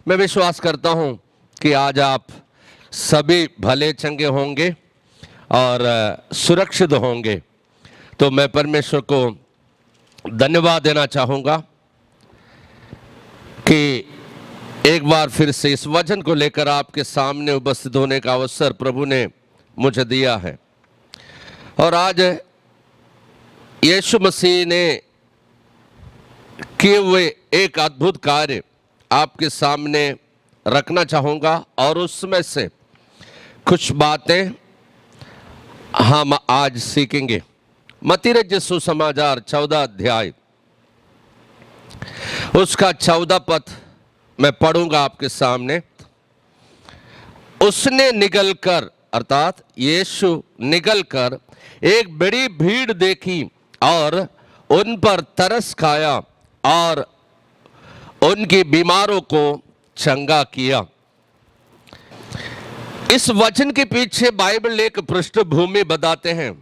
मैं विश्वास करता हूं कि आज आप सभी भले चंगे होंगे और सुरक्षित होंगे। तो मैं परमेश्वर को धन्यवाद देना चाहूँगा कि एक बार फिर से इस वचन को लेकर आपके सामने उपस्थित होने का अवसर प्रभु ने मुझे दिया है। और आज यीशु मसीह ने किए हुए एक अद्भुत कार्य आपके सामने रखना चाहूँगा और उसमें से कुछ बातें हम आज सीखेंगे। मत्ती रचित सुसमाचार 14 अध्याय उसका 14 पद मैं पढ़ूंगा आपके सामने। उसने निकलकर अर्थात यीशु निकलकर एक बड़ी भीड़ देखी और उन पर तरस खाया और उनकी बीमारों को चंगा किया। इस वचन के पीछे बाइबल एक पृष्ठभूमि बताते हैं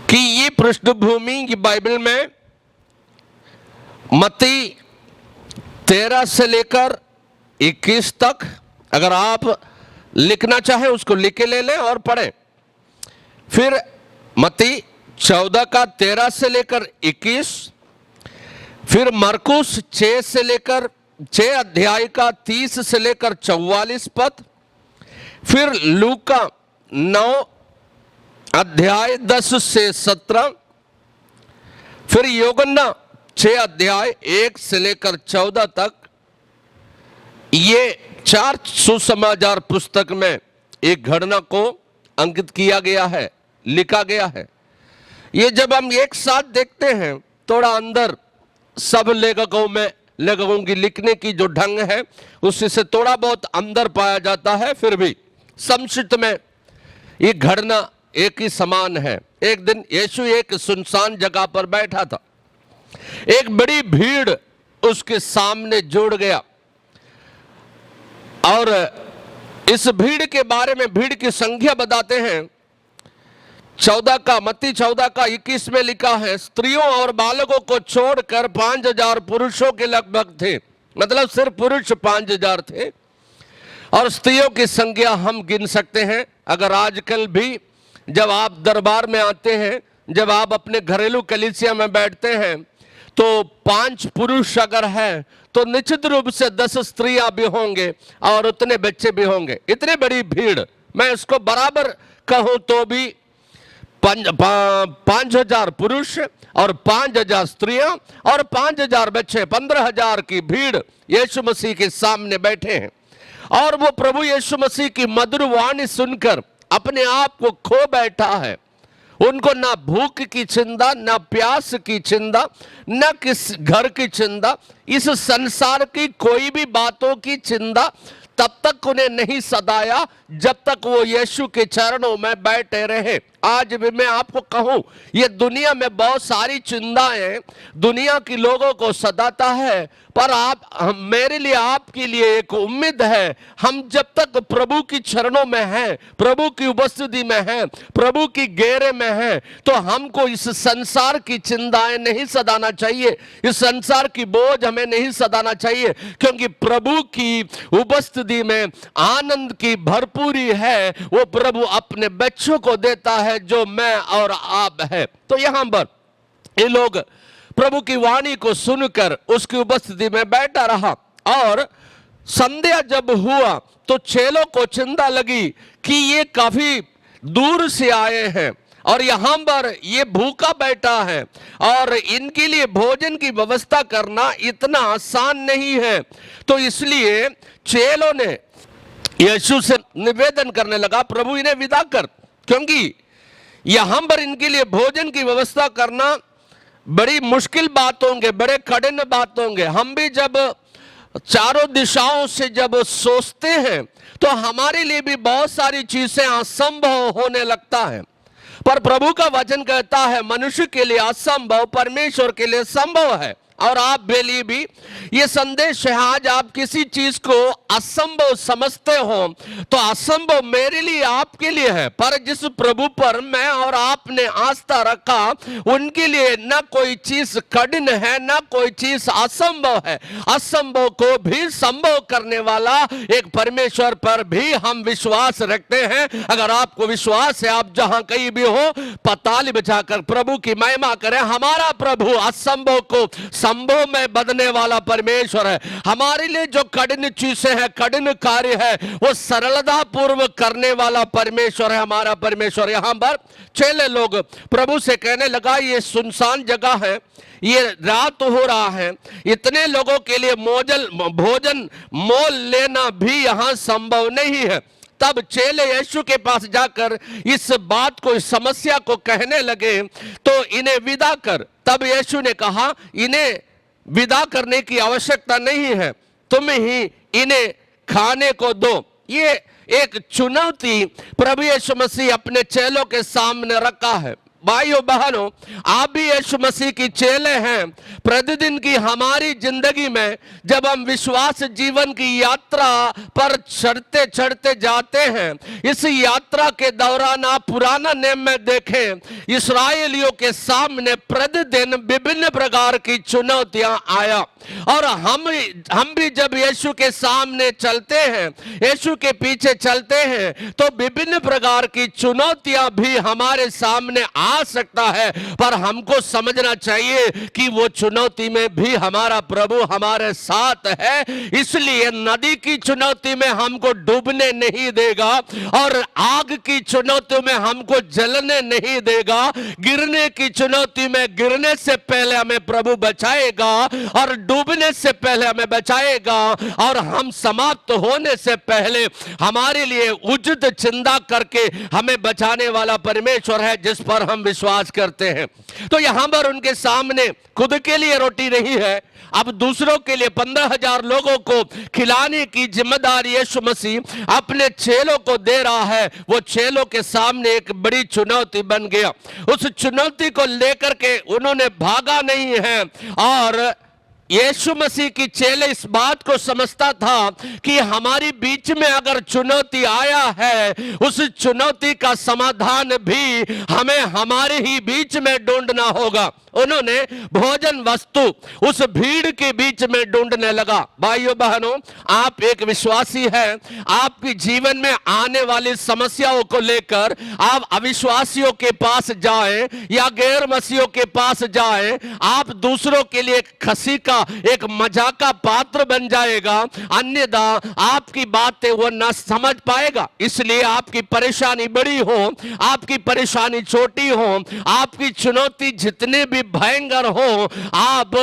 कि ये पृष्ठभूमि की बाइबल में मत्ती 13 से लेकर 21 तक, अगर आप लिखना चाहें उसको लिख के ले लें और पढ़ें। फिर मत्ती 14 का 13 से लेकर 21, फिर मरकुस 6 अध्याय का 30 से लेकर 44 पद, फिर लूका 9 अध्याय 10 से 17, फिर यूहन्ना 6 अध्याय 1 से लेकर 14 तक। ये 4 सुसमाचार पुस्तक में एक घटना को अंकित किया गया है, लिखा गया है। ये जब हम एक साथ देखते हैं, थोड़ा अंदर सब लेखकों की लिखने की जो ढंग है उससे थोड़ा बहुत अंदर पाया जाता है, फिर भी संक्षिप्त में ये घटना एक ही समान है। एक दिन यीशु एक सुनसान जगह पर बैठा था। एक बड़ी भीड़ उसके सामने जुड़ गया और इस भीड़ के बारे में भीड़ की संख्या बताते हैं। मत्ती 14 का 21 में लिखा है, स्त्रियों और बालकों को छोड़कर 5000 पुरुषों के लगभग थे। मतलब सिर्फ पुरुष 5000 थे और स्त्रियों की संख्या हम गिन सकते हैं। अगर आजकल भी जब आप दरबार में आते हैं, जब आप अपने घरेलू कलीसिया में बैठते हैं, तो 5 पुरुष अगर हैं तो निश्चित रूप से 10 स्त्रियां भी होंगे और उतने बच्चे भी होंगे। इतनी बड़ी भीड़, मैं इसको बराबर कहूं तो भी 5000 पुरुष और 5000 स्त्रियां और 5000 बच्चे, 15000 की भीड़ यीशु मसीह के सामने बैठे हैं। और वो प्रभु यीशु मसीह की मधुर वाणी सुनकर अपने आप को खो बैठा है। उनको ना भूख की चिंता, ना प्यास की चिंता, ना किस घर की चिंता, इस संसार की कोई भी बातों की चिंता तब तक उन्हें नहीं सताया जब तक वो यीशु के चरणों में बैठे रहे। आज भी मैं आपको कहूं, ये दुनिया में बहुत सारी चिंताएं दुनिया के लोगों को सताता है, पर मेरे लिए, आपके लिए एक उम्मीद है। हम जब तक प्रभु की चरणों में हैं, प्रभु की उपस्थिति में हैं, प्रभु की घेरे में हैं, तो हमको इस संसार की चिंताएं नहीं सताना चाहिए, इस संसार की बोझ हमें नहीं सताना चाहिए, क्योंकि प्रभु की उपस्थिति में आनंद की भरपूरी है। वो प्रभु अपने बच्चों को देता है जो मैं और आप है। तो यहां पर ये लोग प्रभु की वाणी को सुनकर उसकी उपस्थिति में बैठा रहा और संध्या जब हुआ तो चेलों को चिंता लगी कि ये काफी दूर से आए हैं और यहां पर ये भूखा बैठा है और इनके लिए भोजन की व्यवस्था करना इतना आसान नहीं है। तो इसलिए चेलों ने यीशु से निवेदन करने लगा, प्रभु इन्हें विदा कर, क्योंकि यहां पर इनके लिए भोजन की व्यवस्था करना बड़ी मुश्किल बात होंगे, बड़े कठिन बात होंगे। हम भी जब चारों दिशाओं से जब सोचते हैं तो हमारे लिए भी बहुत सारी चीजें असंभव होने लगता है, पर प्रभु का वचन कहता है मनुष्य के लिए असंभव परमेश्वर के लिए संभव है। और आप बेली भी। ये संदेश है, आज आप किसी चीज को असंभव समझते हो तो असंभव मेरे लिए आपके लिए है, पर जिस प्रभु पर मैं और आपने आस्था रखा उनके लिए न कोई चीज कठिन है न कोई चीज असंभव है। असंभव को भी संभव करने वाला एक परमेश्वर पर भी हम विश्वास रखते हैं। अगर आपको विश्वास है, आप जहां कहीं भी हो ताली बजाकर प्रभु की महिमा करें। हमारा प्रभु असंभव को संभव में बदलने वाला परमेश्वर है। हमारे लिए जो कठिन चीजें हैं, कठिन कार्य है, वो सरलता पूर्वक करने वाला परमेश्वर है हमारा परमेश्वर। यहां पर चेले लोग प्रभु से कहने लगा, ये सुनसान जगह है, ये रात हो रहा है, इतने लोगों के लिए भोजन मोल लेना भी यहां संभव नहीं है। तब चेले यीशु के पास जाकर इस बात को, इस समस्या को कहने लगे, तो इन्हें विदा कर। तब यीशु ने कहा, इन्हें विदा करने की आवश्यकता नहीं है, तुम ही इन्हें खाने को दो। ये एक चुनौती प्रभु यीशु मसीह अपने चेलों के सामने रखा है। भाइयों बहनों, आप भी यीशु मसीह की चेले हैं। प्रतिदिन की हमारी जिंदगी में जब हम विश्वास जीवन की यात्रा पर चढ़ते चढ़ते जाते हैं, इस यात्रा के दौरान आप पुराना नियम में देखें, इस्राएलियों के सामने प्रतिदिन विभिन्न प्रकार की चुनौतियां आया। और हम भी जब यीशु के सामने चलते हैं, यीशु के पीछे चलते हैं, तो विभिन्न प्रकार की चुनौतियां भी हमारे सामने आ सकता है। पर हमको समझना चाहिए कि वो चुनौती में भी हमारा प्रभु हमारे साथ है। इसलिए नदी की चुनौती में हमको डूबने नहीं देगा और आग की चुनौती में हमको जलने नहीं देगा। गिरने की चुनौती में गिरने से पहले हमें प्रभु बचाएगा और डूबने से पहले हमें बचाएगा, और हम समाप्त होने से पहले हमारे लिए उचित चिंता करके हमें बचाने वाला परमेश्वर है जिस पर हम विश्वास करते हैं। तो यहां पर उनके सामने खुद के लिए रोटी नहीं है, अब दूसरों के लिए 15,000 लोगों को खिलाने की जिम्मेदारी यीशु मसीह अपने चेलों को दे रहा है। वो चेलों के सामने एक बड़ी चुनौती बन गया। उस चुनौती को लेकर के उन्होंने भागा नहीं है, और यीशु मसीह की चेले इस बात को समझता था कि हमारी बीच में अगर चुनौती आया है, उस चुनौती का समाधान भी हमें हमारे ही बीच में ढूंढना होगा। उन्होंने भोजन वस्तु उस भीड़ के बीच में ढूंढने लगा। भाइयों बहनों, आप एक विश्वासी हैं, आपके जीवन में आने वाली समस्याओं को लेकर आप अविश्वासियों के पास जाएं या गैर मसीहों के पास जाएं, आप दूसरों के लिए खसी का एक मजाक का पात्र बन जाएगा, अन्यथा आपकी बातें वो न समझ पाएगा। इसलिए आपकी परेशानी बड़ी हो, आपकी परेशानी छोटी हो, आपकी चुनौती जितने भी भयंकर हो, आप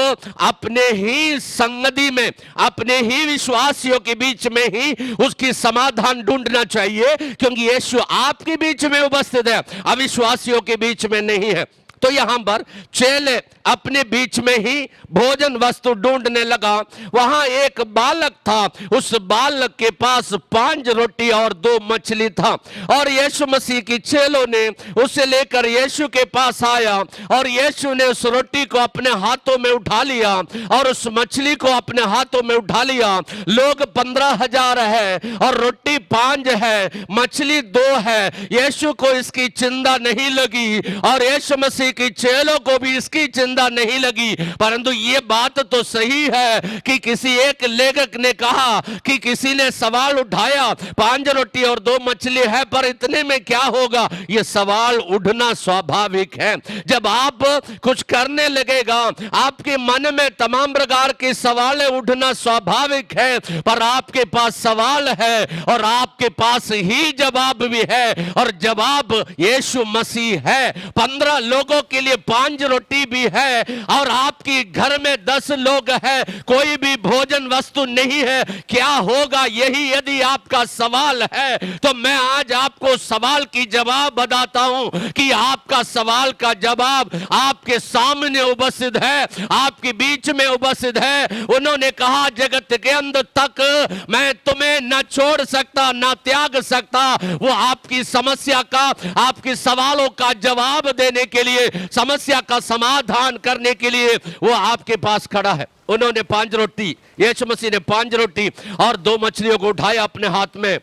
अपने ही संगति में, अपने ही विश्वासियों के बीच में ही उसकी समाधान ढूंढना चाहिए, क्योंकि यीशु आपके बीच में उपस्थित है, अविश्वासियों के बीच में नहीं है। तो यहां पर चेले अपने बीच में ही भोजन वस्तु ढूंढने लगा। वहां एक बालक था, उस बालक के पास 5 रोटी और 2 मछली था, और यीशु मसीह की चेलों ने उसे लेकर यीशु के पास आया, और यीशु ने उस रोटी को अपने हाथों में उठा लिया और उस मछली को अपने हाथों में उठा लिया। लोग 15,000 है और रोटी 5 है, मछली 2 है। यीशु को इसकी चिंता नहीं लगी और यीशु मसीह की चेलों को भी इसकी चिंता नहीं लगी। परंतु ये बात तो सही है कि किसी एक लेखक ने कहा कि किसी ने सवाल उठाया, 5 रोटी और 2 मछली है, पर इतने में क्या होगा। ये सवाल उठना स्वाभाविक है। जब आप कुछ करने लगेगा, आपके मन में तमाम प्रकार के सवाल उठना स्वाभाविक है, पर आपके पास सवाल है और आपके पास ही जवाब भी है, और जवाब यीशु मसीह है। 15 लोगों के लिए 5 रोटी भी है और आपकी घर में 10 लोग हैं, कोई भी भोजन वस्तु नहीं है, क्या होगा। यही यदि आपका सवाल है, तो मैं आज आपको सवाल की जवाब बताता हूं कि आपका सवाल का जवाब आपके सामने उपस्थित है, आपके बीच में उपस्थित है। उन्होंने कहा, जगत के अंत तक मैं तुम्हें न छोड़ सकता न त्याग सकता। वो आपकी समस्या का, आपके सवालों का जवाब देने के लिए लिए, समस्या का समाधान करने के लिए वो आपके पास खड़ा है। उन्होंने 5 रोटी, यीशु मसीह ने 5 रोटी और 2 मछलियों को उठाया अपने हाथ में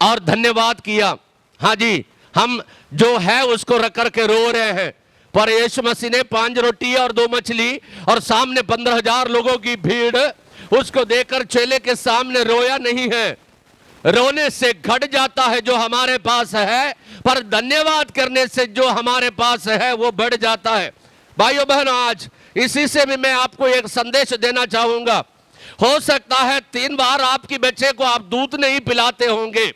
और धन्यवाद किया। हाँ जी, हम जो है उसको रख करके रो रहे हैं, पर यीशु मसीह ने 5 रोटी और 2 मछली और सामने 15,000 लोगों की भीड़, उसको देखकर चेले के सामने रोया नहीं है। रोने से घट जाता है जो हमारे पास है, पर धन्यवाद करने से जो हमारे पास है वो बढ़ जाता है। भाइयों बहनों, आज इसी से भी मैं आपको एक संदेश देना चाहूंगा। हो सकता है 3 बार आपकी बच्चे को आप दूध नहीं पिलाते होंगे,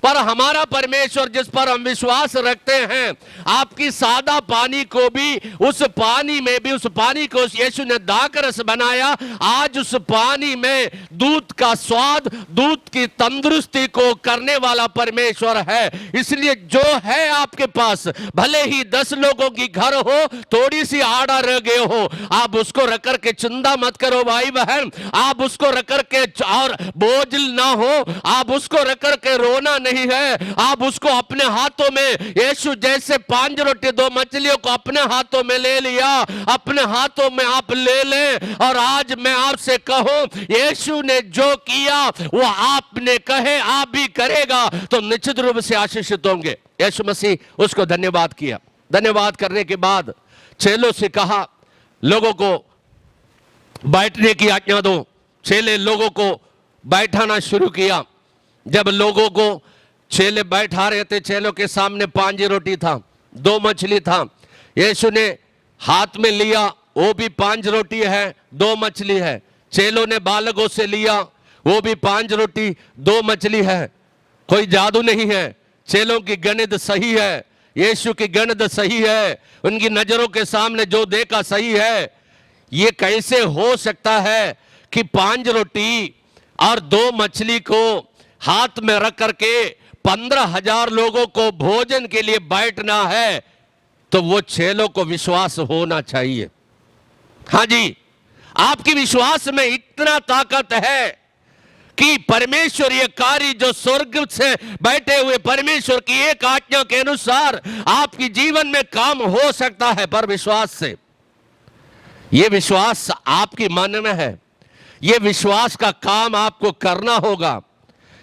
पर हमारा परमेश्वर जिस पर हम विश्वास रखते हैं, आपकी सादा पानी को भी, उस पानी में भी, उस पानी को यीशु ने दाखरस बनाया। आज उस पानी में दूध का स्वाद, दूध की तंदुरुस्ती को करने वाला परमेश्वर है। इसलिए जो है आपके पास, भले ही 10 लोगों की घर हो, थोड़ी सी आड़ा रह गए हो, आप उसको रख करके चिंता मत करो भाई बहन। आप उसको रख करके और बोझ ना हो, आप उसको रख करके रोना नहीं है। आप उसको अपने हाथों में, यीशु जैसे 5 रोटी 2 मछलियों को अपने हाथों में ले लिया, अपने हाथों में आप ले लें। और आज मैं आपसे कहूं, यीशु ने जो किया वो आपने कहे आप भी करेगा तो निश्चित रूप से आशीषित होंगे। यीशु मसीह उसको धन्यवाद किया। धन्यवाद करने के बाद चेलों से कहा, लोगों को बैठने की आज्ञा दो। चेले लोगों को बैठाना शुरू किया। जब लोगों को चेले बैठा रहे थे, चेलों के सामने 5 रोटी था, 2 मछली था। यीशु ने हाथ में लिया, वो भी 5 रोटी है, 2 मछली है। चेलों ने बालकों से लिया, वो भी 5 रोटी 2 मछली है। कोई जादू नहीं है, चेलों की गणित सही है, यीशु की गणित सही है, उनकी नजरों के सामने जो देखा सही है। ये कैसे हो सकता है कि 5 रोटी और 2 मछली को हाथ में रख करके 15,000 लोगों को भोजन के लिए बैठना है? तो वो चेलों को विश्वास होना चाहिए। हाँ जी, आपकी विश्वास में इतना ताकत है कि परमेश्वर ये कार्य जो स्वर्ग से बैठे हुए परमेश्वर की एक आज्ञा के अनुसार आपकी जीवन में काम हो सकता है, पर विश्वास से। ये विश्वास आपकी मन में है, ये विश्वास का काम आपको करना होगा।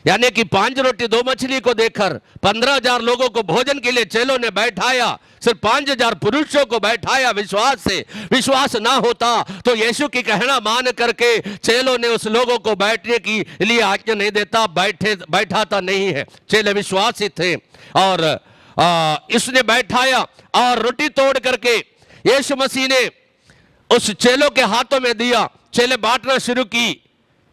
यानी कि 5 रोटी 2 मछली को देखकर 15,000 लोगों को भोजन के लिए चेलों ने बैठाया, सिर्फ 5,000 पुरुषों को बैठाया विश्वास से। विश्वास ना होता तो यीशु की कहना मान करके चेलों ने उस लोगों को बैठने की लिए आज्ञा नहीं देता, बैठाता नहीं है। चेले विश्वासी थे और इसने बैठाया और रोटी तोड़ करके यीशु मसीह ने उस चेलों के हाथों में दिया। चेले बांटना शुरू की।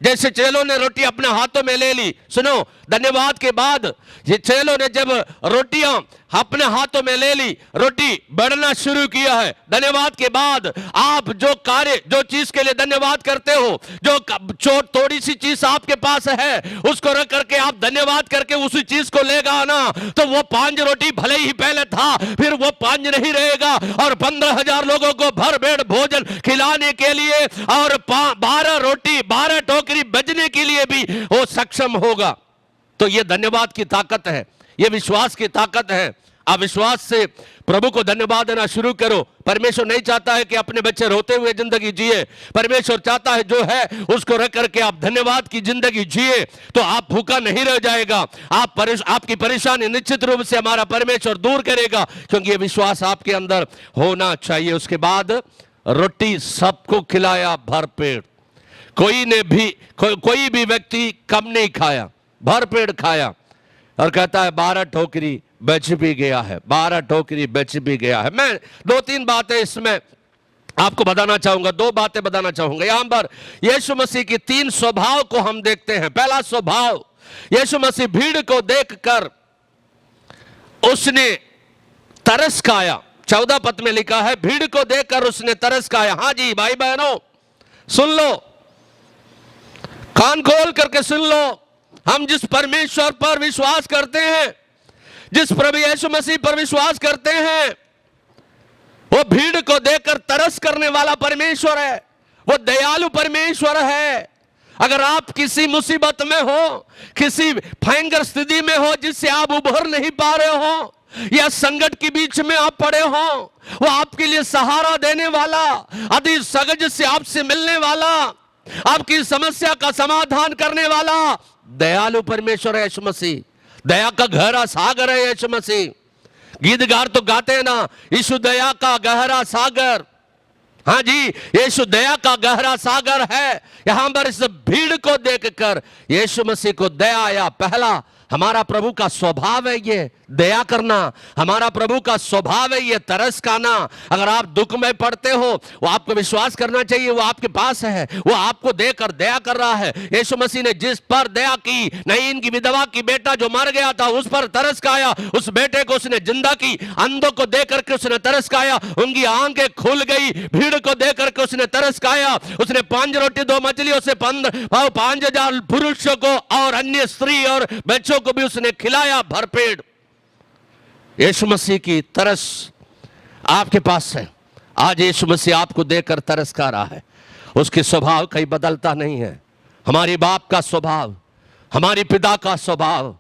जैसे चेलों ने रोटी अपने हाथों में ले ली, सुनो, धन्यवाद के बाद ये चेलों ने जब रोटियां अपने हाथों में ले ली, रोटी बढ़ना शुरू किया है। धन्यवाद के बाद आप जो कार्य, जो चीज के लिए धन्यवाद करते हो, जो थोड़ी सी चीज आपके पास है, उसको रख करके आप धन्यवाद करके उसी चीज को लेगा आना, तो वो 5 रोटी भले ही पहले था, फिर वो 5 नहीं रहेगा और 15,000 लोगों को भर पेट भोजन खिलाने के लिए और 12 रोटी 12 टोकरी बजने के लिए भी वो सक्षम होगा। तो ये धन्यवाद की ताकत है, ये विश्वास की ताकत है। आप विश्वास से प्रभु को धन्यवाद देना शुरू करो। परमेश्वर नहीं चाहता है कि अपने बच्चे रोते हुए जिंदगी जिए। परमेश्वर चाहता है जो है उसको रख करके आप धन्यवाद की जिंदगी जिए, तो आप भूखा नहीं रह जाएगा। आपकी परेशानी निश्चित रूप से हमारा परमेश्वर दूर करेगा, क्योंकि ये विश्वास आपके अंदर होना चाहिए। उसके बाद रोटी सबको खिलाया भर पेट। कोई भी व्यक्ति कम नहीं खाया, भर पेट खाया। और कहता है 12 टोकरी बच भी गया है, 12 टोकरी बच भी गया है। मैं 2-3 बातें इसमें आपको बताना चाहूंगा, 2 बातें बताना चाहूंगा। यहां पर यीशु मसीह की 3 स्वभाव को हम देखते हैं। पहला स्वभाव, यीशु मसीह भीड़ को देखकर उसने तरस खाया। 14 पद में लिखा है, भीड़ को देखकर उसने तरस खाया। हाँ जी भाई बहनों, सुन लो, कान खोल करके सुन लो। हम जिस परमेश्वर पर विश्वास करते हैं, जिस प्रभु यीशु मसीह पर विश्वास करते हैं, वो भीड़ को देखकर तरस करने वाला परमेश्वर है, वो दयालु परमेश्वर है। अगर आप किसी मुसीबत में हो, किसी भयंकर स्थिति में हो जिससे आप उभर नहीं पा रहे हो, या संकट के बीच में आप पड़े हो, वो आपके लिए सहारा देने वाला, अति सहज से आपसे मिलने वाला, आपकी समस्या का समाधान करने वाला दयालु परमेश्वर है यीशु मसीह। दया का गहरा सागर है यीशु मसीह। गीतकार तो गाते हैं ना, यीशु दया का गहरा सागर। हाँ जी, यीशु दया का गहरा सागर है। यहां पर इस भीड़ को देखकर यीशु मसीह को दया आया। पहला, हमारा प्रभु का स्वभाव है ये दया करना, हमारा प्रभु का स्वभाव है ये तरस खाना। अगर आप दुख में पड़ते हो, वो आपको विश्वास करना चाहिए वो आपके पास है, वो आपको देकर दया कर रहा है। यीशु मसीह ने जिस पर दया की, नईन की विधवा की बेटा जो मर गया था उस पर तरस खाया, उस बेटे को उसने जिंदा की, अंधों को देख करके उसने तरस खाया, उनकी आंखें खुल गई। भीड़ को देख करके उसने तरस खाया। उसने 5 रोटी 2 मछलियों से 5,000 पुरुषों को और अन्य स्त्री और बच्चों को भी उसने खिलाया भरपेट। यीशु मसीह की तरस आपके पास है। आज यीशु मसीह आपको देखकर तरस खा रहा है। उसके स्वभाव कहीं बदलता नहीं है। हमारे बाप का स्वभाव, हमारे पिता का स्वभाव,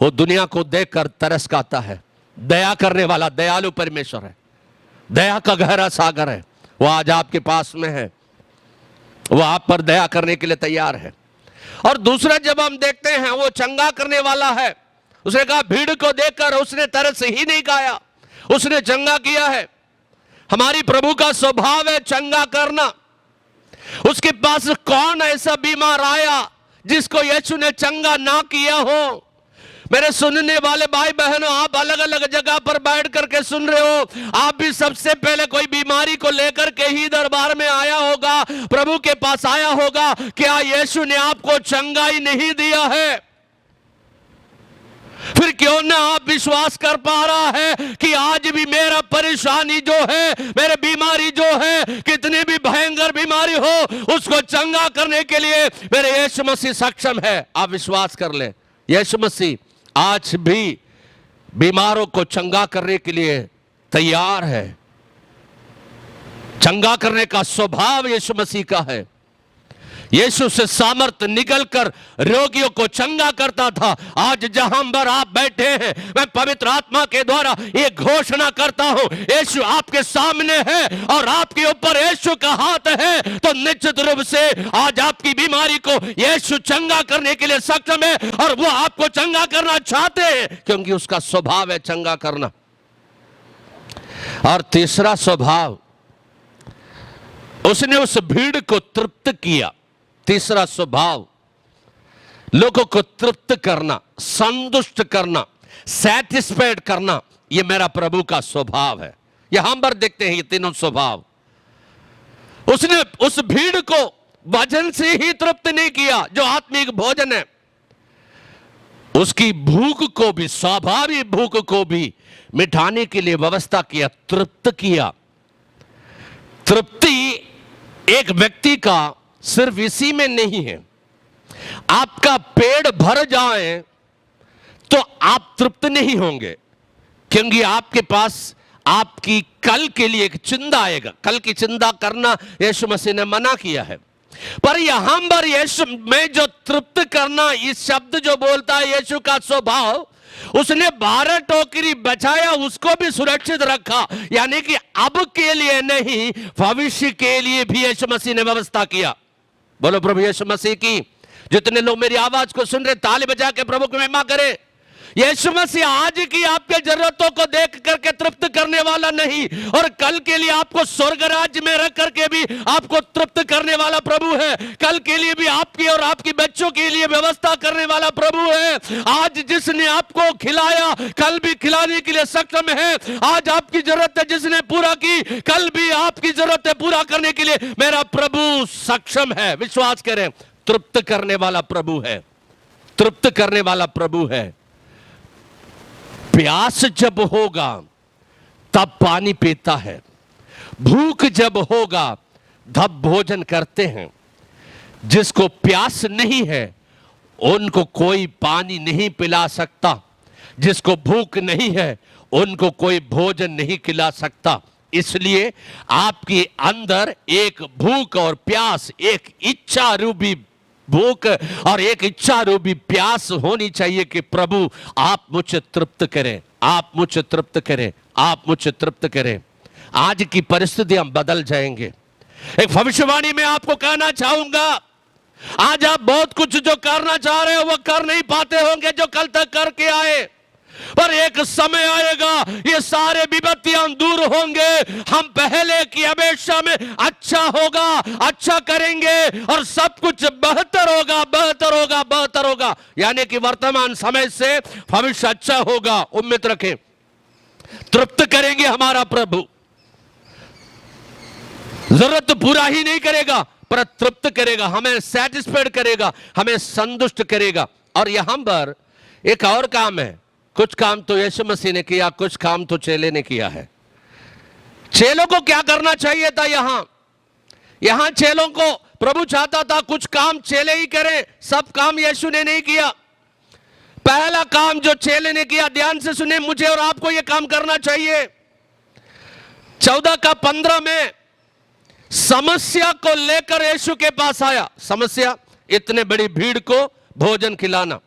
वो दुनिया को देखकर तरस खाता है। दया करने वाला दयालु परमेश्वर है, दया का गहरा सागर है। वो आज आपके पास में है, वो आप पर दया करने के लिए तैयार है। और दूसरा, जब हम देखते हैं वो चंगा करने वाला है। उसने कहा भीड़ को देखकर उसने तरस ही नहीं खाया, उसने चंगा किया है। हमारी प्रभु का स्वभाव है चंगा करना। उसके पास कौन ऐसा बीमार आया जिसको यीशु ने चंगा ना किया हो? मेरे सुनने वाले भाई बहनों, आप अलग अलग जगह पर बैठ करके सुन रहे हो, आप भी सबसे पहले कोई बीमारी को लेकर के ही दरबार में आया होगा, प्रभु के पास आया होगा। क्या यीशु ने आपको चंगाई नहीं दिया है? फिर क्यों ना आप विश्वास कर पा रहा है कि आज भी मेरा परेशानी जो है, मेरे बीमारी जो है, कितनी भी भयंकर बीमारी हो, उसको चंगा करने के लिए मेरे यीशु मसीह सक्षम है। आप विश्वास कर ले, यीशु मसीह आज भी बीमारों को चंगा करने के लिए तैयार है। चंगा करने का स्वभाव यीशु मसीह का है। यीशु से सामर्थ निकलकर रोगियों को चंगा करता था। आज जहां पर आप बैठे हैं, मैं पवित्र आत्मा के द्वारा ये घोषणा करता हूं, यीशु आपके सामने है और आपके ऊपर यीशु का हाथ है। तो निश्चित रूप से आज आपकी बीमारी को यीशु चंगा करने के लिए सक्षम है और वो आपको चंगा करना चाहते हैं, क्योंकि उसका स्वभाव है चंगा करना। और तीसरा स्वभाव, उसने उस भीड़ को तृप्त किया। तीसरा स्वभाव, लोगों को तृप्त करना, संतुष्ट करना, सैटिस्फाइड करना, यह मेरा प्रभु का स्वभाव है। यहां पर देखते हैं ये तीनों स्वभाव। उसने उस भीड़ को वजन से ही तृप्त नहीं किया जो आत्मिक भोजन है, उसकी भूख को भी, स्वाभाविक भूख को भी मिटाने के लिए व्यवस्था किया, तृप्त किया। तृप्ति एक व्यक्ति का सिर्फ इसी में नहीं है। आपका पेट भर जाए तो आप तृप्त नहीं होंगे, क्योंकि आपके पास आपकी कल के लिए एक चिंता आएगा। कल की चिंता करना यीशु मसीह ने मना किया है। पर यहां पर यीशु में जो तृप्त करना, इस शब्द जो बोलता है यीशु का स्वभाव, उसने 12 टोकरी बचाया, उसको भी सुरक्षित रखा। यानी कि अब के लिए नहीं, भविष्य के लिए भी यीशु मसीह ने व्यवस्था किया। बोलो प्रभु यीशु मसीह की। जितने लोग मेरी आवाज को सुन रहे, ताली बजा के प्रभु की महिमा करें। यीशु मसीह आज की आपके जरूरतों को देख करके तृप्त करने वाला नहीं, और कल के लिए आपको स्वर्ग राज्य में रख करके भी आपको तृप्त करने वाला प्रभु है। कल के लिए भी आपकी और आपकी बच्चों के लिए व्यवस्था करने वाला प्रभु है। आज जिसने आपको खिलाया, कल भी खिलाने के लिए सक्षम है। आज आपकी जरूरत है जिसने पूरा की, कल भी आपकी जरूरत है पूरा करने के लिए मेरा प्रभु सक्षम है। विश्वास करें, तृप्त करने वाला प्रभु है, तृप्त करने वाला प्रभु है। प्यास जब होगा तब पानी पीता है, भूख जब होगा तब भोजन करते हैं। जिसको प्यास नहीं है उनको कोई पानी नहीं पिला सकता, जिसको भूख नहीं है उनको कोई भोजन नहीं खिला सकता। इसलिए आपके अंदर एक भूख और प्यास, एक इच्छा रूपी भूख और एक इच्छा रूपी प्यास होनी चाहिए कि प्रभु आप मुझे तृप्त करें। आप मुझे तृप्त करें, आप मुझे तृप्त करें। आज की परिस्थितियां बदल जाएंगे। एक भविष्यवाणी में आपको कहना चाहूंगा, आज आप बहुत कुछ जो करना चाह रहे हो वो कर नहीं पाते होंगे जो कल तक करके आए, पर एक समय आएगा ये सारे विपत्तियां दूर होंगे। हम पहले की अपेक्षा में अच्छा होगा, अच्छा करेंगे और सब कुछ बेहतर होगा, बेहतर होगा, बेहतर होगा। यानी कि वर्तमान समय से भविष्य अच्छा होगा। उम्मीद रखें, तृप्त करेंगे हमारा प्रभु। जरूरत पूरा ही नहीं करेगा पर तृप्त करेगा, हमें सेटिस्फाइड करेगा, हमें संतुष्ट करेगा। और यहां पर एक और काम है। कुछ काम तो यीशु मसीह ने किया, कुछ काम तो चेले ने किया है। चेलों को क्या करना चाहिए था? यहां चेलों को प्रभु चाहता था कुछ काम चेले ही करें, सब काम यीशु ने नहीं किया। पहला काम जो चेले ने किया, ध्यान से सुने, मुझे और आपको यह काम करना चाहिए। 14:15 में समस्या को लेकर यीशु के पास आया। समस्या, इतने बड़ी भीड़ को भोजन खिलाना।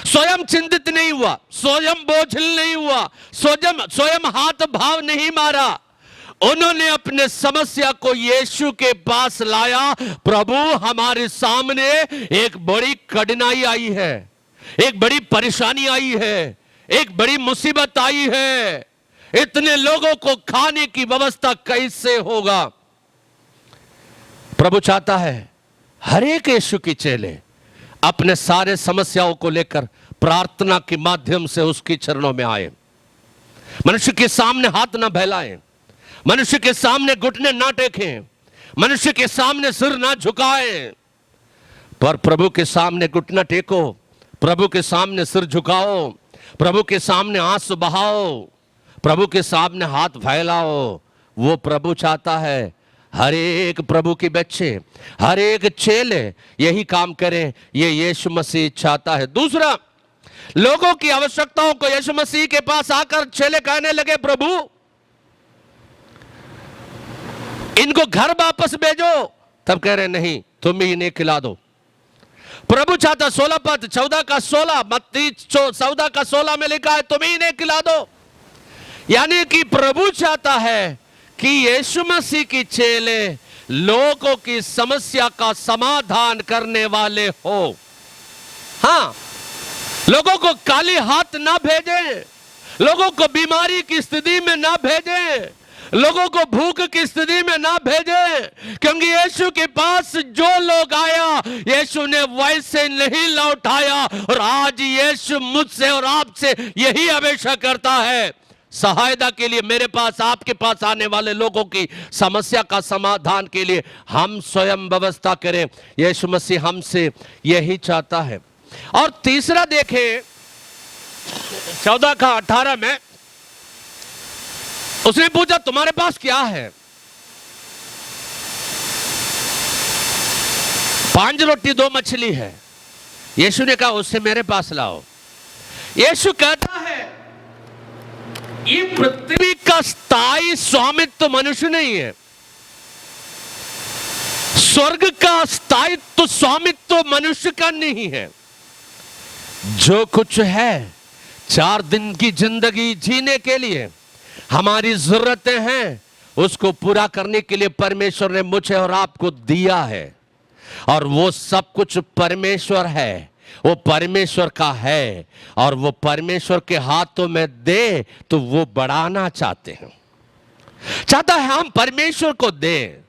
स्वयं चिंतित नहीं हुआ, स्वयं बोझिल नहीं हुआ, स्वयं हाथ भाव नहीं मारा। उन्होंने अपने समस्या को यीशु के पास लाया। प्रभु, हमारे सामने एक बड़ी कठिनाई आई है, एक बड़ी परेशानी आई है, एक बड़ी मुसीबत आई है। इतने लोगों को खाने की व्यवस्था कैसे होगा? प्रभु चाहता है हर एक यीशु की चेले अपने सारे समस्याओं को लेकर प्रार्थना के माध्यम से उसके चरणों में आए। मनुष्य के सामने हाथ ना फैलाएं, मनुष्य के सामने घुटने ना टेकें, मनुष्य के सामने सिर ना झुकाएं, पर प्रभु के सामने घुटना टेको, प्रभु के सामने सिर झुकाओ, प्रभु के सामने आंसू बहाओ, प्रभु के सामने हाथ फैलाओ। वो प्रभु चाहता है हर एक प्रभु के बच्चे, हर एक चेले यही काम करें। ये यीशु मसीह चाहता है। दूसरा, लोगों की आवश्यकताओं को यीशु मसीह के पास आकर चेले कहने लगे, प्रभु इनको घर वापस भेजो। तब कह रहे नहीं, तुम ही इन्हें खिला दो। प्रभु चाहता 16 पद 14:16 मत्ती 14:16 में लिखा है, तुम ही इन्हें खिला दो। यानी कि प्रभु चाहता है कि यीशु मसीह की चेले लोगों की समस्या का समाधान करने वाले हो। हां, लोगों को काली हाथ ना भेजें, लोगों को बीमारी की स्थिति में ना भेजें, लोगों को भूख की स्थिति में ना भेजें, क्योंकि यीशु के पास जो लोग आया यीशु ने वैसे नहीं लौटाया। और आज यीशु मुझसे और आपसे यही अपेक्षा करता है, सहायता के लिए मेरे पास, आपके पास आने वाले लोगों की समस्या का समाधान के लिए हम स्वयं व्यवस्था करें। यीशु मसीह हमसे यही चाहता है। और तीसरा देखें 14:18 में उसने पूछा, तुम्हारे पास क्या है? 5 रोटी 2 मछली है। यीशु ने कहा, उससे मेरे पास लाओ। यीशु कहता है ये पृथ्वी का स्थायी स्वामित्व मनुष्य नहीं है, स्वर्ग का स्थायित्व स्वामित्व मनुष्य का नहीं है। जो कुछ है 4 दिन की जिंदगी जीने के लिए हमारी जरूरतें हैं, उसको पूरा करने के लिए परमेश्वर ने मुझे और आपको दिया है। और वो सब कुछ परमेश्वर है, वो परमेश्वर का है। और वो परमेश्वर के हाथों में दे तो वो बढ़ाना चाहते हैं, चाहता है हम परमेश्वर को दें।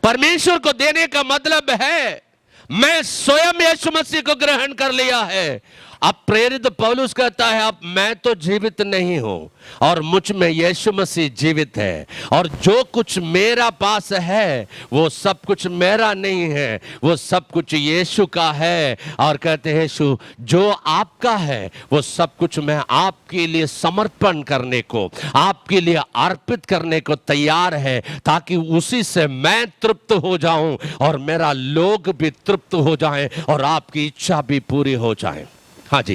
परमेश्वर को देने का मतलब है मैं स्वयं यीशु मसीह को ग्रहण कर लिया है। अब प्रेरित पौलुस कहता है, अब मैं तो जीवित नहीं हूं और मुझ में यीशु मसीह जीवित है। और जो कुछ मेरा पास है वो सब कुछ मेरा नहीं है, वो सब कुछ यीशु का है। और कहते हैं, यीशु जो आपका है वो सब कुछ मैं आपके लिए समर्पण करने को, आपके लिए अर्पित करने को तैयार है, ताकि उसी से मैं तृप्त हो जाऊं और मेरा लोग भी तृप्त हो जाएं और आपकी इच्छा भी पूरी हो जाए। हाँ जी,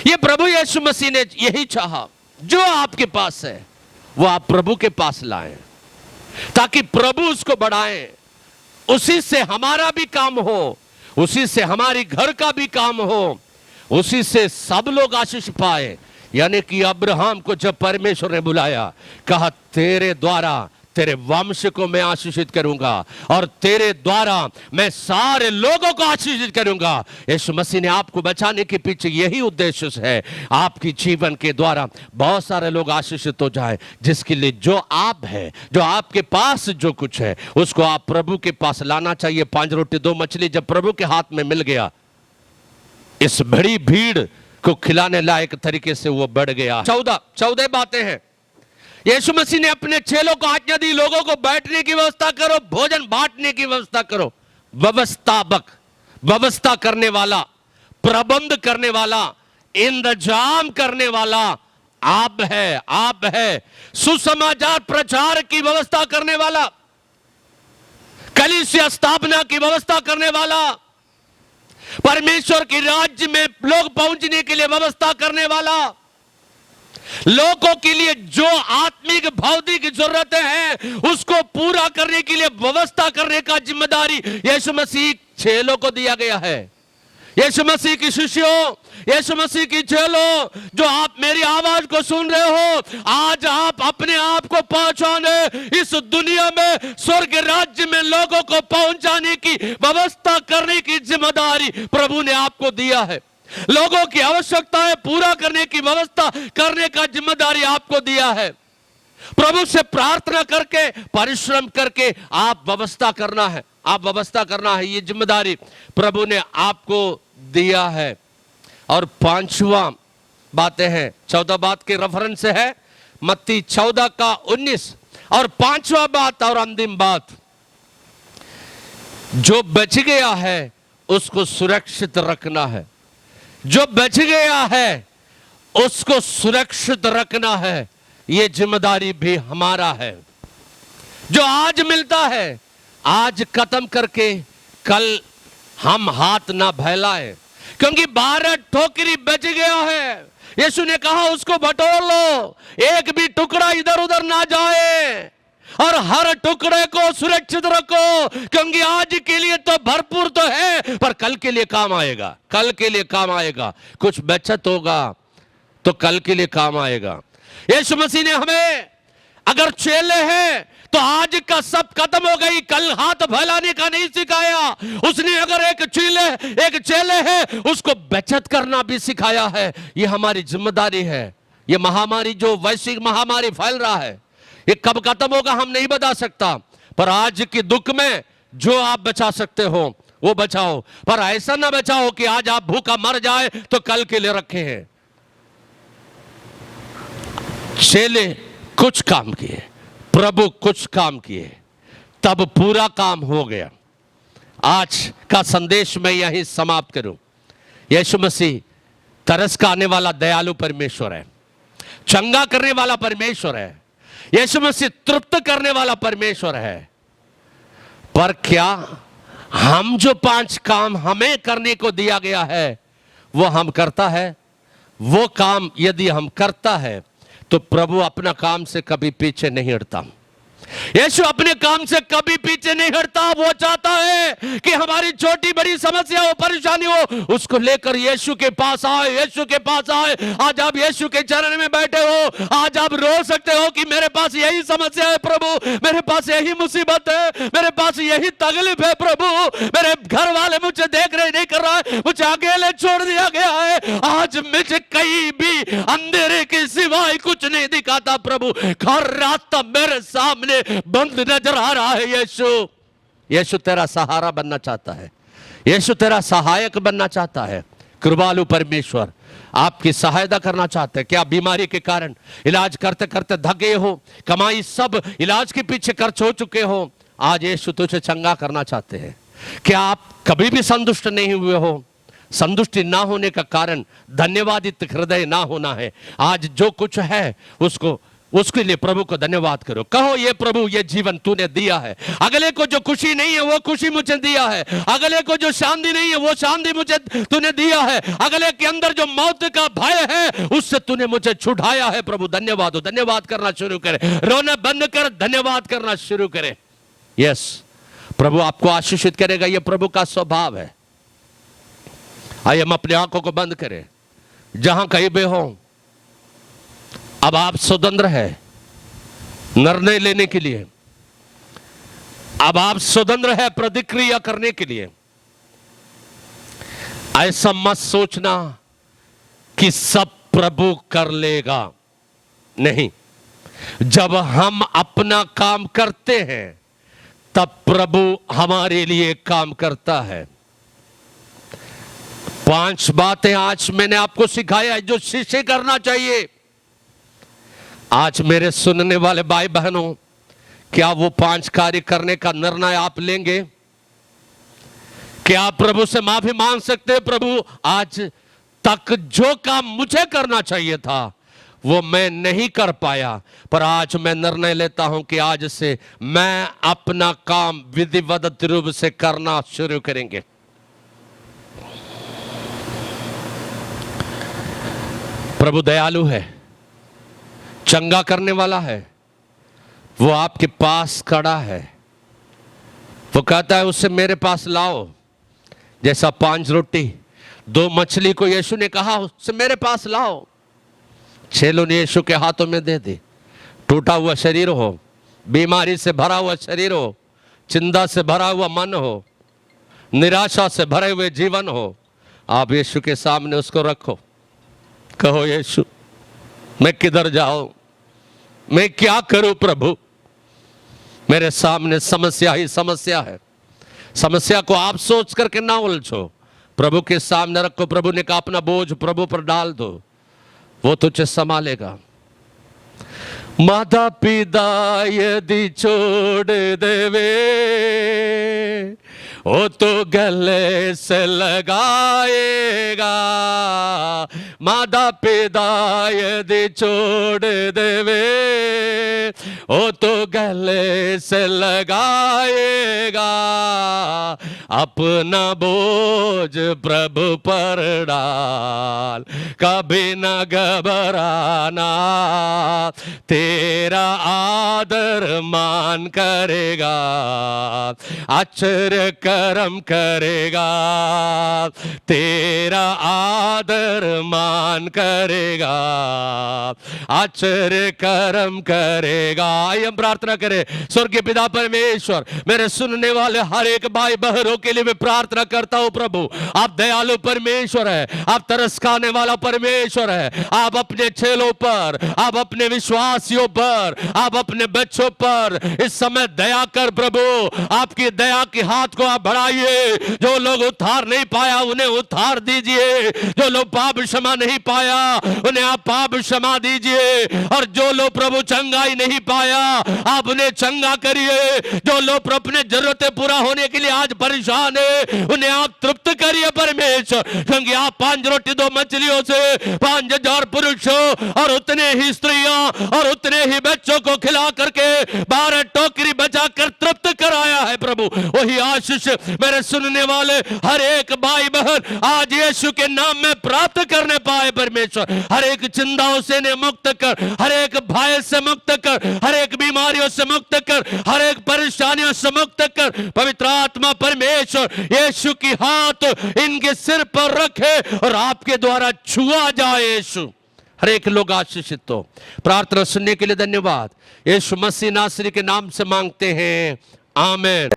ये प्रभु यीशु मसीह ने यही चाहा, जो आपके पास है वो आप प्रभु के पास लाएं, ताकि प्रभु उसको बढ़ाएं। उसी से हमारा भी काम हो, उसी से हमारी घर का भी काम हो, उसी से सब लोग आशीष पाए। यानी कि अब्राहम को जब परमेश्वर ने बुलाया, कहा तेरे द्वारा तेरे वंश को मैं आशीषित करूंगा और तेरे द्वारा मैं सारे लोगों को आशीषित करूंगा। यीशु मसीह ने आपको बचाने के पीछे यही उद्देश्य है, आपकी जीवन के द्वारा बहुत सारे लोग आशीषित हो जाए, जिसके लिए जो आप है, जो आपके पास जो कुछ है, उसको आप प्रभु के पास लाना चाहिए। 5 रोटी 2 मछली जब प्रभु के हाथ में मिल गया, इस बड़ी भीड़ को खिलाने लायक तरीके से वो बढ़ गया। 14 बातें हैं। यीशु मसीह ने अपने चेलों को आज्ञा दी, लोगों को बैठने की व्यवस्था करो, भोजन बांटने की व्यवस्था करो। व्यवस्थापक, व्यवस्था करने वाला, प्रबंध करने वाला, इंतजाम करने वाला आप है। सुसमाचार प्रचार की व्यवस्था करने वाला, कलीसिया स्थापना की व्यवस्था करने वाला, परमेश्वर के राज्य में लोग पहुंचने के लिए व्यवस्था करने वाला, लोगों के लिए जो आत्मिक भौतिक जरूरतें हैं उसको पूरा करने के लिए व्यवस्था करने का जिम्मेदारी यीशु मसीह चेलों को दिया गया है। यीशु मसीह की शिष्यों, यीशु मसीह की चेलों, जो आप मेरी आवाज को सुन रहे हो, आज आप अपने आप को पहुंचाने, इस दुनिया में स्वर्ग राज्य में लोगों को पहुंचाने की व्यवस्था करने की जिम्मेदारी प्रभु ने आपको दिया है। लोगों की आवश्यकताएं पूरा करने की व्यवस्था करने का जिम्मेदारी आपको दिया है। प्रभु से प्रार्थना करके, परिश्रम करके आप व्यवस्था करना है, आप व्यवस्था करना है, ये जिम्मेदारी प्रभु ने आपको दिया है। और 5वां बातें हैं, 14 बात के रेफरेंस है मत्ती 14 का 19। और 5वां बात और अंतिम बात, जो बच गया है उसको सुरक्षित रखना है। जो बच गया है उसको सुरक्षित रखना है, यह जिम्मेदारी भी हमारा है। जो आज मिलता है आज खत्म करके कल हम हाथ ना फैलाएं, क्योंकि 12 ठोकरी बच गया है। यीशु ने कहा उसको बटोर लो, एक भी टुकड़ा इधर उधर ना जाए, और हर टुकड़े को सुरक्षित रखो, क्योंकि आज के लिए तो भरपूर तो है पर कल के लिए काम आएगा, कल के लिए काम आएगा। कुछ बचत होगा तो कल के लिए काम आएगा। यीशु मसीह ने हमें, अगर चेले हैं तो आज का सब खत्म हो गई, कल हाथ फैलाने का नहीं सिखाया उसने। अगर एक चेले है उसको बचत करना भी सिखाया है। यह हमारी जिम्मेदारी है। यह महामारी, जो वैश्विक महामारी फैल रहा है, ये कब खत्म होगा हम नहीं बता सकता, पर आज के दुख में जो आप बचा सकते हो वो बचाओ। पर ऐसा ना बचाओ कि आज आप भूखा मर जाए तो कल के लिए रखे हैं। चेले कुछ काम किए, प्रभु कुछ काम किए, तब पूरा काम हो गया। आज का संदेश मैं यही समाप्त करूं। यीशु मसीह तरस का आने वाला दयालु परमेश्वर है, चंगा करने वाला परमेश्वर है। यीशु मसीह तृप्त करने वाला परमेश्वर है। पर क्या हम जो 5 काम हमें करने को दिया गया है वो हम करता है? वो काम यदि हम करता है तो प्रभु अपना काम से कभी पीछे नहीं हटता। यीशु अपने काम से कभी पीछे नहीं हटता। वो चाहता है कि हमारी छोटी बड़ी समस्या हो, परेशानी हो, उसको लेकर यीशु के पास आए, यीशु के पास आए। आज आप यीशु के चरण में बैठे हो, आज आप रो सकते हो कि मेरे पास यही समस्या है प्रभु, मेरे पास यही मुसीबत है, मेरे पास यही तकलीफ है प्रभु, मेरे घर वाले मुझे देख रहे नहीं कर रहा है, मुझे अकेले छोड़ दिया गया है, आज मुझे कहीं भी अंधेरे के सिवाय कुछ नहीं दिखाता प्रभु, हर रास्ता मेरे सामने बंद नजर आ रहा है। यीशु तेरा सहारा बनना चाहता है, यीशु तेरा सहायक बनना चाहता है। कृपालु परमेश्वर आपकी सहायता करना चाहते हैं। क्या बीमारी के कारण इलाज करते करते थक गए हो, कमाई सब इलाज के पीछे खर्च हो चुके हो, आज यीशु तुझे चंगा करना चाहते हैं। क्या आप कभी भी संतुष्ट नहीं हुए हो? संतुष्टि ना होने का कारण धन्यवादित हृदय ना होना है। आज जो कुछ है उसके लिए प्रभु को धन्यवाद करो। कहो ये प्रभु, ये जीवन तूने दिया है। अगले को जो खुशी नहीं है वो खुशी मुझे दिया है। अगले को जो शांति नहीं है वो शांति मुझे तूने दिया है। अगले के अंदर जो मौत का भय है उससे तूने मुझे छुड़ाया है। प्रभु धन्यवाद हो। धन्यवाद करना शुरू करें, रोना बंद कर धन्यवाद करना शुरू करें। यस, प्रभु आपको आशीषित करेगा। यह प्रभु का स्वभाव है। आइए हम अपनी आंखों को बंद करें, जहां कहीं भी हो अब आप स्वतंत्र है निर्णय लेने के लिए, अब आप स्वतंत्र है प्रतिक्रिया करने के लिए। ऐसा मत सोचना कि सब प्रभु कर लेगा, नहीं। जब हम अपना काम करते हैं तब प्रभु हमारे लिए काम करता है। 5 बातें आज मैंने आपको सिखाया है जो शिष्य करना चाहिए। आज मेरे सुनने वाले भाई बहनों, क्या वो 5 कार्य करने का निर्णय आप लेंगे? क्या आप प्रभु से माफी मांग सकते हैं? प्रभु, आज तक जो काम मुझे करना चाहिए था वो मैं नहीं कर पाया, पर आज मैं निर्णय लेता हूं कि आज से मैं अपना काम विधिवत रूप से करना शुरू करेंगे। प्रभु दयालु है, चंगा करने वाला है। वो आपके पास खड़ा है, वो कहता है उसे मेरे पास लाओ। जैसा 5 रोटी 2 मछली को यीशु ने कहा उसे मेरे पास लाओ, 6 लोग यीशु के हाथों में दे दी। टूटा हुआ शरीर हो, बीमारी से भरा हुआ शरीर हो, चिंता से भरा हुआ मन हो, निराशा से भरे हुए जीवन हो, आप यीशु के सामने उसको रखो। कहो यीशु, मैं किधर जाऊं, मैं क्या करूं प्रभु, मेरे सामने समस्या ही समस्या है। समस्या को आप सोच करके ना उलझो, प्रभु के सामने रखो। प्रभु ने कहा अपना बोझ प्रभु पर डाल दो, वो तुझे संभालेगा। माता पिता यदि छोड़ देवे वो तो गले से लगाएगा। माता पिता यदि छोड़ देवे वो तो गले से लगाएगा। अपना बोझ प्रभु पर डाल, कभी न घबराना, तेरा आदर मान करेगा, आश्चर्य कर्म करेगा, तेरा आदर मान करेगा, आश्चर्य कर्म करेगा। आइए हम प्रार्थना करें। स्वर्गीय पिता परमेश्वर, मेरे सुनने वाले हर एक भाई बहनों के लिए मैं प्रार्थना करता हूं प्रभु, आप दयालु परमेश्वर है, आप तरस खाने वाला परमेश्वर है। आप अपने चेलों पर, आप अपने विश्वासियों पर, आप अपने बच्चों पर इस समय दया कर प्रभु। आपकी दया के हाथ को आप बढ़ाइए। जो लोग उद्धार नहीं पाया उन्हें उद्धार दीजिए, जो लोग पाप क्षमा नहीं पाया उन्हें आप पाप क्षमा दीजिए, और जो लोग प्रभु चंगाई नहीं पाया आप उन्हें चंगा करिए। जो लोग अपने जरूरतें पूरा होने के लिए आज परेशान है उन्हें आप तृप्त करिए परमेश्वर, क्योंकि आप 5 रोटी 2 मछलियों से 5000 पुरुषों और उतने ही स्त्रियां और उतने ही बच्चों को खिला करके 12 टोकरी बचा कर तृप्त कराया है प्रभु। वही आशीष मेरे सुनने वाले हर एक भाई बहन आज यीशु के नाम में प्राप्त करने पाए परमेश्वर। हर एक चिंताओं से ने मुक्त कर, हर एक भय से मुक्त कर, हर एक बीमारियों से मुक्त कर, हर एक परेशानियों से मुक्त कर। पवित्र आत्मा परमेश्वर यीशु की हाथ इनके सिर पर रखे और आपके द्वारा छुआ जाए यीशु। हर एक लोग आशीषित हो। प्रार्थना सुनने के लिए धन्यवाद। यीशु मसीह नासरी के नाम से मांगते हैं, आमीन।